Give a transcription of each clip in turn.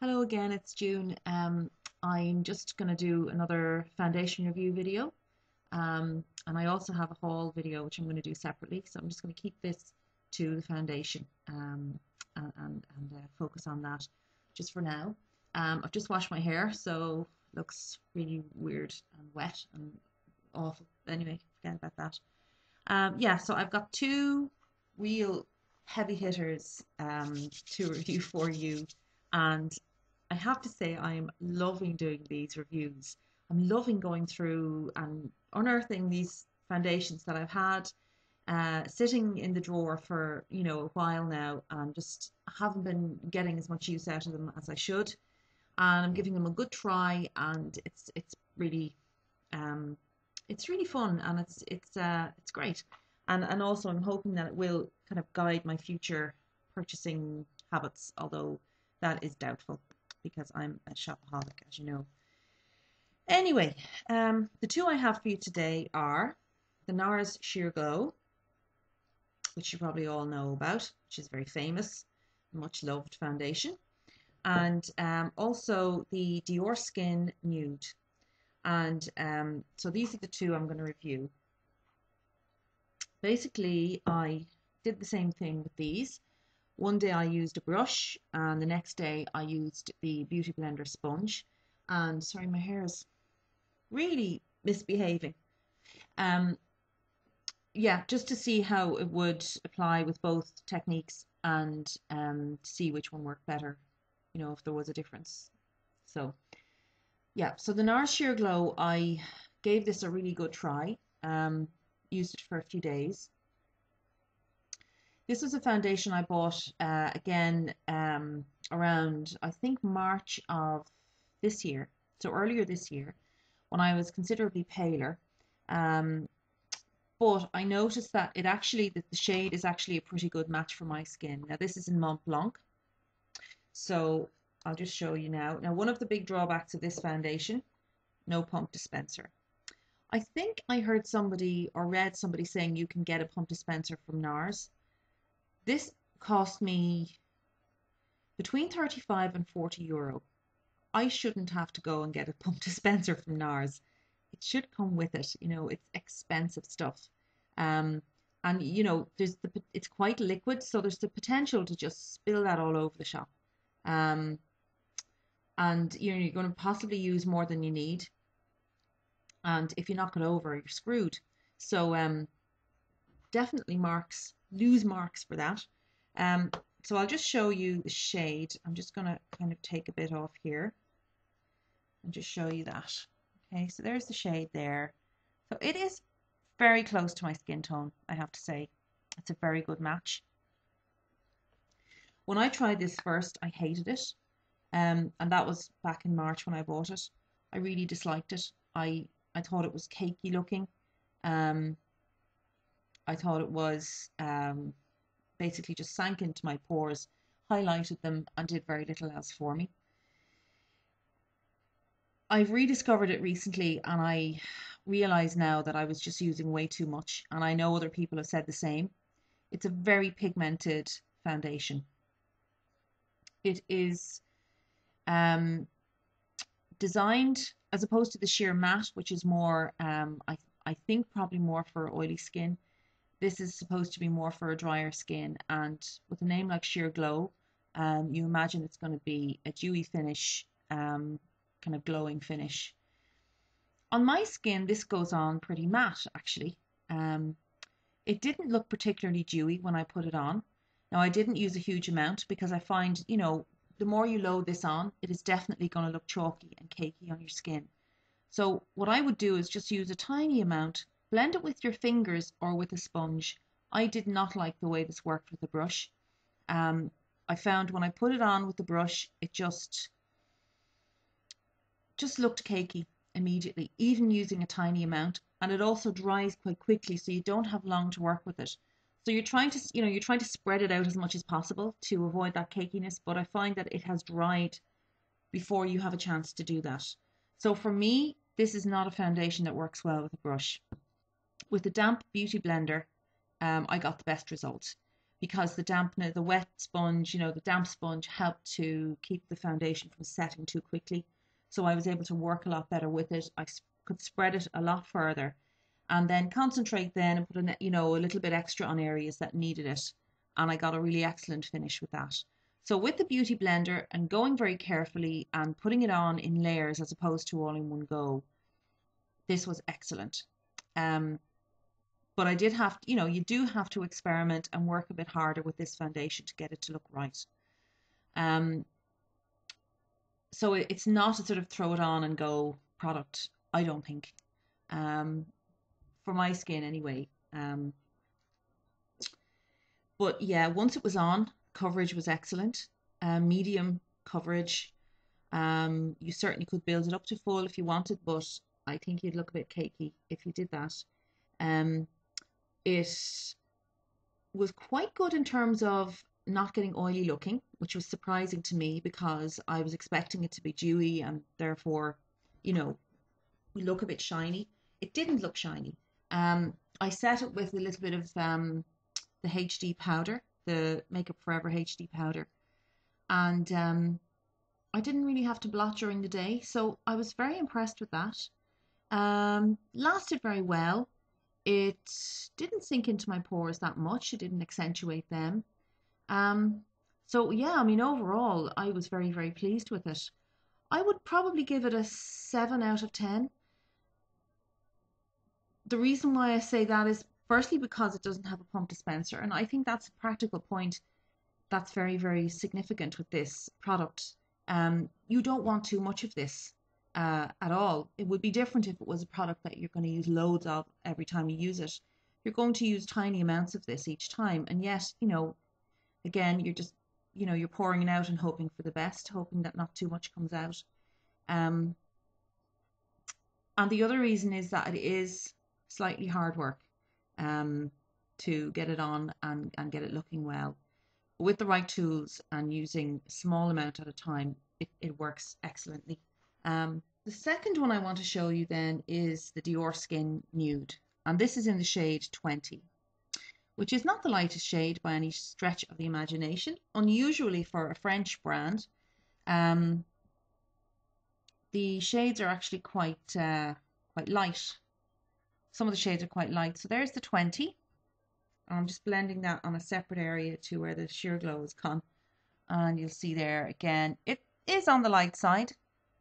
Hello again, it's June. I'm just going to do another foundation review video. And I also have a haul video which I'm going to do separately. So I'm just going to keep this to the foundation and focus on that just for now. I've just washed my hair, so it looks really weird and wet and awful. Anyway, forget about that. Yeah, so I've got two real heavy hitters to review for you. And I have to say, I'm loving doing these reviews. I'm loving going through and unearthing these foundations that I've had sitting in the drawer for a while now, and just haven't been getting as much use out of them as I should. And I'm giving them a good try, and um, it's really fun, and it's great. And also I'm hoping that it will kind of guide my future purchasing habits, although that is doubtful because I'm a shopaholic, as you know. Anyway, the two I have for you today are the NARS Sheerglow, which you probably all know about, which is very famous, much loved foundation, and also the Diorskin Nude. And so these are the two I'm going to review. Basically, I did the same thing with these. One day I used a brush, and the next day I used the Beauty Blender sponge. And sorry, my hair is really misbehaving. Um, yeah, just to see how it would apply with both techniques, and see which one worked better, if there was a difference. So yeah, so the NARS Sheer Glow, I gave this a really good try. Used it for a few days. This was a foundation I bought again around, I think, March of this year, so earlier this year, when I was considerably paler. Um, but I noticed that the shade is actually a pretty good match for my skin. Now this is in Mont Blanc, so I'll just show you now. Now, one of the big drawbacks of this foundation, no pump dispenser. I think I heard somebody or read somebody saying you can get a pump dispenser from NARS. This cost me between 35 and 40 euro. I shouldn't have to go and get a pump dispenser from NARS. It should come with it. It's expensive stuff. Um, and it's quite liquid, so there's the potential to just spill that all over the shop. Um, and you're going to possibly use more than you need. And if you knock it over, you're screwed. So definitely lose marks for that. So I'll just show you the shade. I'm just going to kind of take a bit off here and just show you that. Okay, so there's the shade there. So it is very close to my skin tone, I have to say. It's a very good match. When I tried this first, I hated it. And that was back in March when I bought it. I really disliked it. I thought it was cakey looking. I thought it was basically just sank into my pores, highlighted them, and did very little else for me. I've rediscovered it recently, and I realize now that I was just using way too much, and I know other people have said the same. It's a very pigmented foundation. It is designed, as opposed to the sheer matte, which is more, I think probably more for oily skin. This is supposed to be more for a drier skin, and with a name like Sheer Glow, you imagine it's going to be a dewy finish, kind of glowing finish. On my skin, this goes on pretty matte, actually. It didn't look particularly dewy when I put it on. Now, I didn't use a huge amount because I find, the more you load this on, it is definitely going to look chalky and cakey on your skin. So what I would do is just use a tiny amount, blend it with your fingers or with a sponge. I did not like the way this worked with the brush. I found when I put it on with the brush, it just looked cakey immediately, even using a tiny amount. And it also dries quite quickly, so you don't have long to work with it. So you're trying to spread it out as much as possible to avoid that cakiness, but I find that it has dried before you have a chance to do that. So for me, this is not a foundation that works well with a brush. With the damp Beauty Blender, I got the best results. because the wet sponge, the damp sponge helped to keep the foundation from setting too quickly. So I was able to work a lot better with it. I could spread it a lot further and then concentrate then and put a little bit extra on areas that needed it. And I got a really excellent finish with that. So with the Beauty Blender and going very carefully and putting it on in layers as opposed to all in one go, this was excellent. But I did have, you do have to experiment and work a bit harder with this foundation to get it to look right. So it's not a sort of throw it on and go product, I don't think, for my skin anyway. But yeah, once it was on, coverage was excellent. Medium coverage. You certainly could build it up to full if you wanted, but I think you'd look a bit cakey if you did that. It was quite good in terms of not getting oily looking, which was surprising to me because I was expecting it to be dewy and therefore, look a bit shiny. It didn't look shiny. I set it with a little bit of the HD powder, the Makeup Forever HD powder, and I didn't really have to blot during the day, so I was very impressed with that. Lasted very well. It didn't sink into my pores that much. It didn't accentuate them. So yeah, I mean, overall, I was very, very pleased with it. I would probably give it a 7 out of 10. The reason why I say that is firstly because it doesn't have a pump dispenser, and I think that's a practical point that's very, very significant with this product. You don't want too much of this at all. It would be different if it was a product that you're going to use loads of every time you use it. You're going to use tiny amounts of this each time, and yet, again, you're just, you're pouring it out and hoping for the best, hoping that not too much comes out. And the other reason is that it is slightly hard work to get it on and get it looking well. But with the right tools and using a small amount at a time, it works excellently. The second one I want to show you then is the Diorskin Nude, and this is in the shade 20, which is not the lightest shade by any stretch of the imagination. Unusually for a French brand, the shades are actually quite light. Some of the shades are quite light. So there's the 20. I'm just blending that on a separate area to where the Sheerglow is gone. And you'll see there again, it is on the light side,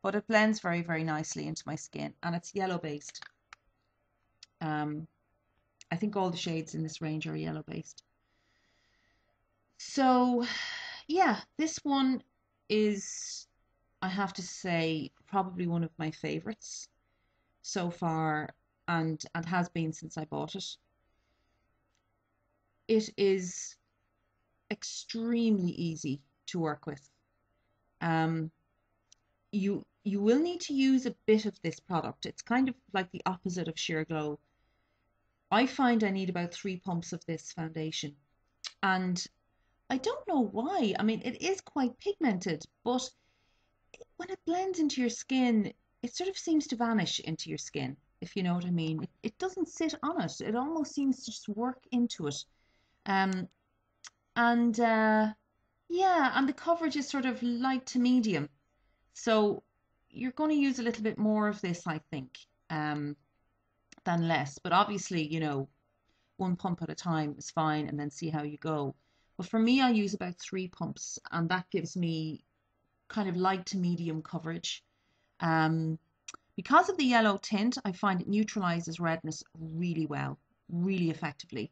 but it blends very, very nicely into my skin. And it's yellow based. I think all the shades in this range are yellow based. So yeah, this one is, I have to say, probably one of my favorites so far, and has been since I bought it. It is extremely easy to work with. You will need to use a bit of this product. It's kind of like the opposite of Sheerglow. I find I need about 3 pumps of this foundation, and I don't know why. I mean, it is quite pigmented, but when it blends into your skin, it sort of seems to vanish into your skin, if you know what I mean. It doesn't sit on it. It almost seems to just work into it. Yeah, and the coverage is sort of light to medium. So you're going to use a little bit more of this, I think, than less. But obviously, 1 pump at a time is fine, and then see how you go. But for me, I use about 3 pumps, and that gives me kind of light to medium coverage. Because of the yellow tint, I find it neutralizes redness really well, really effectively.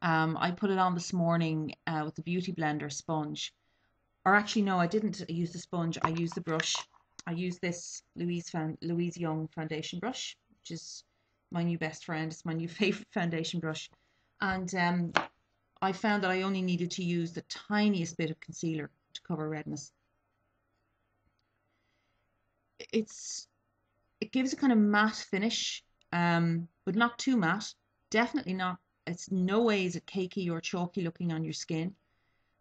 I put it on this morning with the Beauty Blender sponge. Or actually, no, I didn't use the sponge. I used the brush. I used this Louise Young foundation brush, which is my new best friend. It's my new favorite foundation brush. And I found that I only needed to use the tiniest bit of concealer to cover redness. It gives a kind of matte finish, but not too matte. Definitely not. It's no way is it cakey or chalky looking on your skin.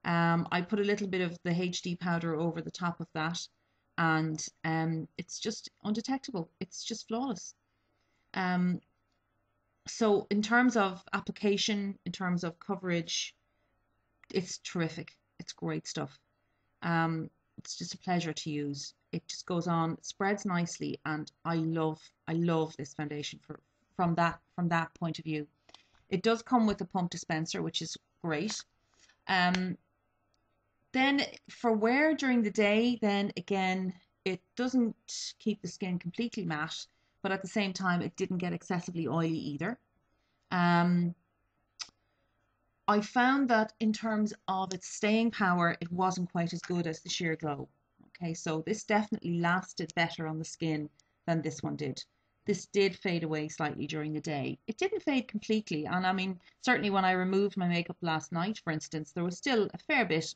I put a little bit of the HD powder over the top of that, and it's just undetectable. It's just flawless. So in terms of application, in terms of coverage, It's terrific. It's great stuff. It's just a pleasure to use. It just goes on, spreads nicely, and I love this foundation for from that point of view. It does come with a pump dispenser, which is great. Um, then for wear during the day, then again, it doesn't keep the skin completely matte, but at the same time, it didn't get excessively oily either. Um, I found that in terms of its staying power, it wasn't quite as good as the Sheer Glow. Okay, so this definitely lasted better on the skin than this one did. This did fade away slightly during the day. It didn't fade completely, and I mean, certainly when I removed my makeup last night, for instance, there was still a fair bit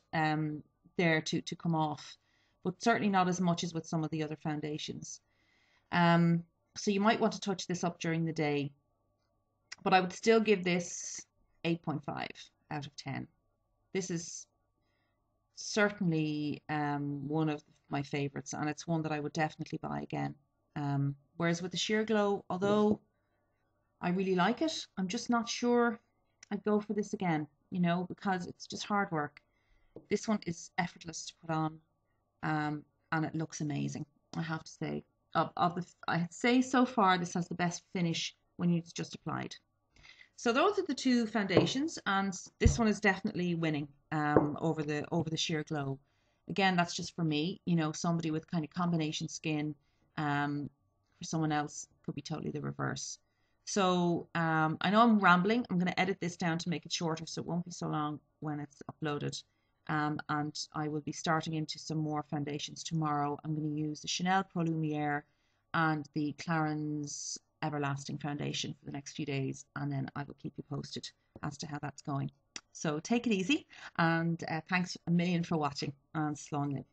there to come off, but certainly not as much as with some of the other foundations. Um, so you might want to touch this up during the day, but I would still give this 8.5 out of 10. This is certainly one of my favorites, and it's one that I would definitely buy again. Whereas with the Sheer Glow, although I really like it, I'm just not sure I'd go for this again, you know, because it's just hard work. This one is effortless to put on, and it looks amazing, I have to say. Of the, I'd say so far, this has the best finish when it's just applied. So those are the two foundations, and this one is definitely winning over the Sheer Glow. Again, that's just for me. You know, somebody with kind of combination skin. For someone else, could be totally the reverse. So I know I'm rambling. I'm going to edit this down to make it shorter, so it won't be so long when it's uploaded. And I will be starting into some more foundations tomorrow. I'm going to use the Chanel Pro Lumiere and the Clarins Everlasting foundation for the next few days, and then I will keep you posted as to how that's going. So take it easy, and thanks a million for watching, and slán live.